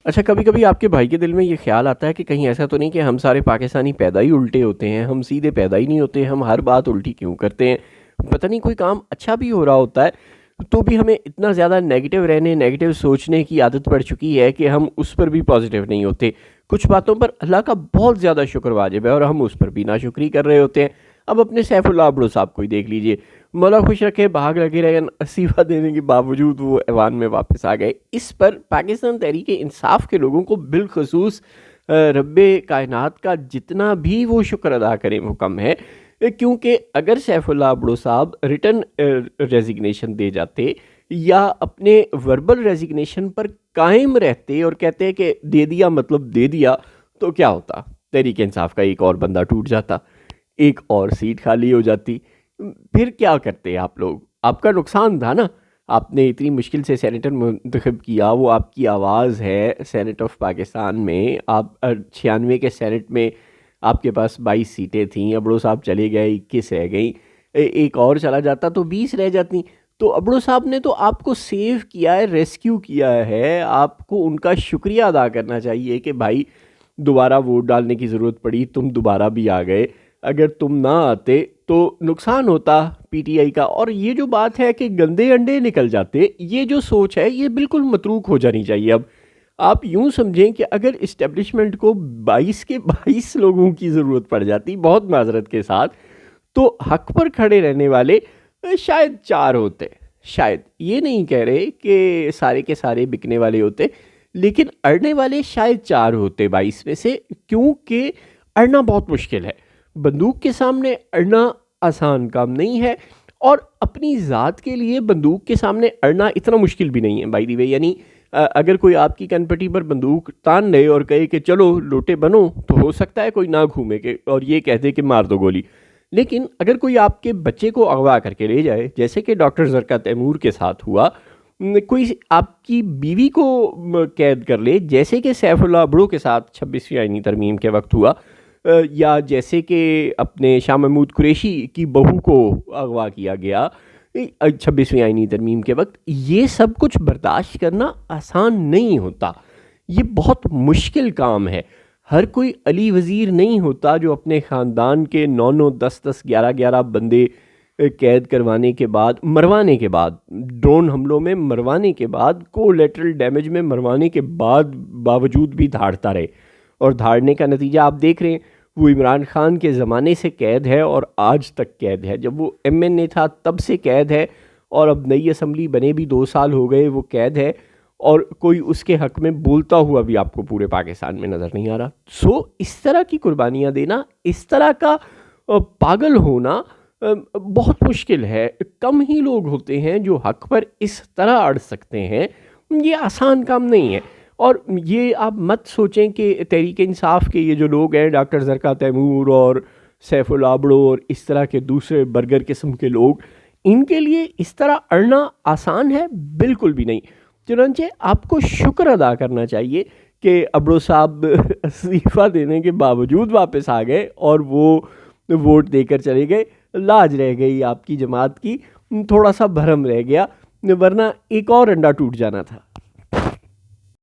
اچھا، کبھی کبھی آپ کے بھائی کے دل میں یہ خیال آتا ہے کہ کہیں ایسا تو نہیں کہ ہم سارے پاکستانی پیدا ہی الٹے ہوتے ہیں، ہم سیدھے پیدا ہی نہیں ہوتے، ہم ہر بات الٹی کیوں کرتے ہیں؟ پتہ نہیں کوئی کام اچھا بھی ہو رہا ہوتا ہے تو بھی ہمیں اتنا زیادہ نیگیٹو رہنے، نیگیٹو سوچنے کی عادت پڑ چکی ہے کہ ہم اس پر بھی پازیٹیو نہیں ہوتے۔ کچھ باتوں پر اللہ کا بہت زیادہ شکر واجب ہے اور ہم اس پر بھی ناشکری کر رہے ہوتے ہیں۔ اب اپنے سیف اللہ ابڑو صاحب کو ہی دیکھ لیجئے، مولا خوش رکھے بھاگ لگے رہے، استعفیٰ دینے کے باوجود وہ ایوان میں واپس آ گئے۔ اس پر پاکستان تحریک انصاف کے لوگوں کو بالخصوص رب کائنات کا جتنا بھی وہ شکر ادا کریں وہ کم ہے، کیونکہ اگر سیف اللہ ابڑو صاحب ریٹن ریزگنیشن دے جاتے یا اپنے وربل ریزگنیشن پر قائم رہتے اور کہتے کہ دے دیا مطلب دے دیا، تو کیا ہوتا؟ تحریک انصاف کا ایک اور بندہ ٹوٹ جاتا، ایک اور سیٹ خالی ہو جاتی، پھر کیا کرتے آپ لوگ؟ آپ کا نقصان تھا نا، آپ نے اتنی مشکل سے سینیٹر منتخب کیا، وہ آپ کی آواز ہے سینٹ آف پاکستان میں، آپ 96 کے سینٹ میں آپ کے پاس 22 سیٹیں تھیں، ابڑو صاحب چلے گئے 21 رہ گئیں، ایک اور چلا جاتا تو 20 رہ جاتی۔ تو ابڑو صاحب نے تو آپ کو سیو کیا ہے، ریسکیو کیا ہے، آپ کو ان کا شکریہ ادا کرنا چاہیے کہ بھائی دوبارہ ووٹ ڈالنے کی ضرورت پڑی، تم دوبارہ بھی آ گئے، اگر تم نہ آتے تو نقصان ہوتا پی ٹی آئی کا۔ اور یہ جو بات ہے کہ گندے انڈے نکل جاتے، یہ جو سوچ ہے یہ بالکل متروک ہو جانی چاہیے۔ اب آپ یوں سمجھیں کہ اگر اسٹیبلشمنٹ کو 22 کے 22 لوگوں کی ضرورت پڑ جاتی، بہت معذرت کے ساتھ، تو حق پر کھڑے رہنے والے شاید 4 ہوتے، شاید یہ نہیں کہہ رہے کہ سارے کے سارے بکنے والے ہوتے، لیکن اڑنے والے شاید 4 ہوتے 22 میں سے، کیونکہ اڑنا بہت مشکل ہے، بندوق کے سامنے اڑنا آسان کام نہیں ہے، اور اپنی ذات کے لیے بندوق کے سامنے اڑنا اتنا مشکل بھی نہیں ہے بائی دی وے۔ یعنی اگر کوئی آپ کی کنپٹی پر بندوق تان لے اور کہے کہ چلو لوٹے بنو، تو ہو سکتا ہے کوئی نہ گھومے کہ اور یہ کہہ دے کہ مار دو گولی، لیکن اگر کوئی آپ کے بچے کو اغوا کر کے لے جائے، جیسے کہ ڈاکٹر زرقا تیمور کے ساتھ ہوا، کوئی آپ کی بیوی کو قید کر لے، جیسے کہ سیف اللہ ابڑو کے ساتھ 26ویں آئینی ترمیم کے وقت ہوا، یا جیسے کہ اپنے شاہ محمود قریشی کی بہو کو اغوا کیا گیا 26ویں آئینی ترمیم کے وقت، یہ سب کچھ برداشت کرنا آسان نہیں ہوتا، یہ بہت مشکل کام ہے۔ ہر کوئی علی وزیر نہیں ہوتا جو اپنے خاندان کے 9 10 10 11 11 بندے قید کروانے کے بعد، مروانے کے بعد، ڈرون حملوں میں مروانے کے بعد، کولیٹرل ڈیمیج میں مروانے کے باوجود بھی دھاڑتا رہے، اور دھاڑنے کا نتیجہ آپ دیکھ رہے ہیں، وہ عمران خان کے زمانے سے قید ہے اور آج تک قید ہے، جب وہ ایم این اے تھا تب سے قید ہے، اور اب نئی اسمبلی بنے بھی 2 سال ہو گئے وہ قید ہے، اور کوئی اس کے حق میں بولتا ہوا بھی آپ کو پورے پاکستان میں نظر نہیں آ رہا۔ سو اس طرح کی قربانیاں دینا، اس طرح کا پاگل ہونا بہت مشکل ہے، کم ہی لوگ ہوتے ہیں جو حق پر اس طرح اڑ سکتے ہیں، یہ آسان کام نہیں ہے۔ اور یہ آپ مت سوچیں کہ تحریک انصاف کے یہ جو لوگ ہیں، ڈاکٹر زرقا تیمور اور سیف اللہ ابڑو اور اس طرح کے دوسرے برگر قسم کے لوگ، ان کے لیے اس طرح اڑنا آسان ہے؟ بالکل بھی نہیں۔ چنانچہ آپ کو شکر ادا کرنا چاہیے کہ ابڑو صاحب استعفیٰ دینے کے باوجود واپس آ گئے اور وہ ووٹ دے کر چلے گئے، لاج رہ گئی آپ کی جماعت کی، تھوڑا سا بھرم رہ گیا، ورنہ ایک اور انڈا ٹوٹ جانا تھا۔